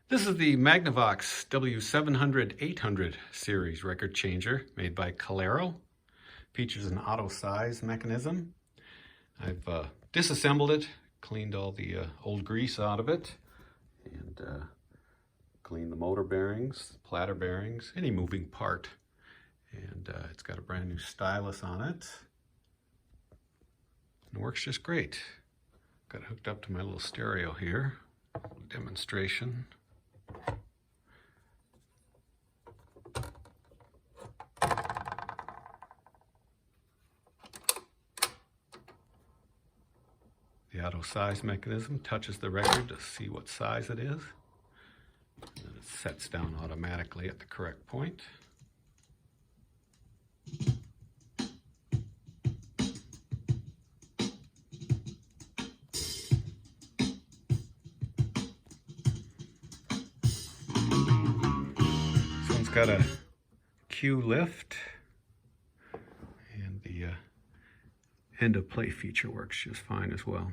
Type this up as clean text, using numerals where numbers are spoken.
This is the Magnavox W700 800 series record changer made by Collaro. Features an auto size mechanism. I've disassembled it, cleaned all the old grease out of it, and cleaned the motor bearings, platter bearings, any moving part. And it's got a brand new stylus on it. And it works just great. Got it hooked up to my little stereo here. Demonstration. The auto size mechanism touches the record to see what size it is. And it sets down automatically at the correct point. This one's got a Q lift, and the end of play feature works just fine as well.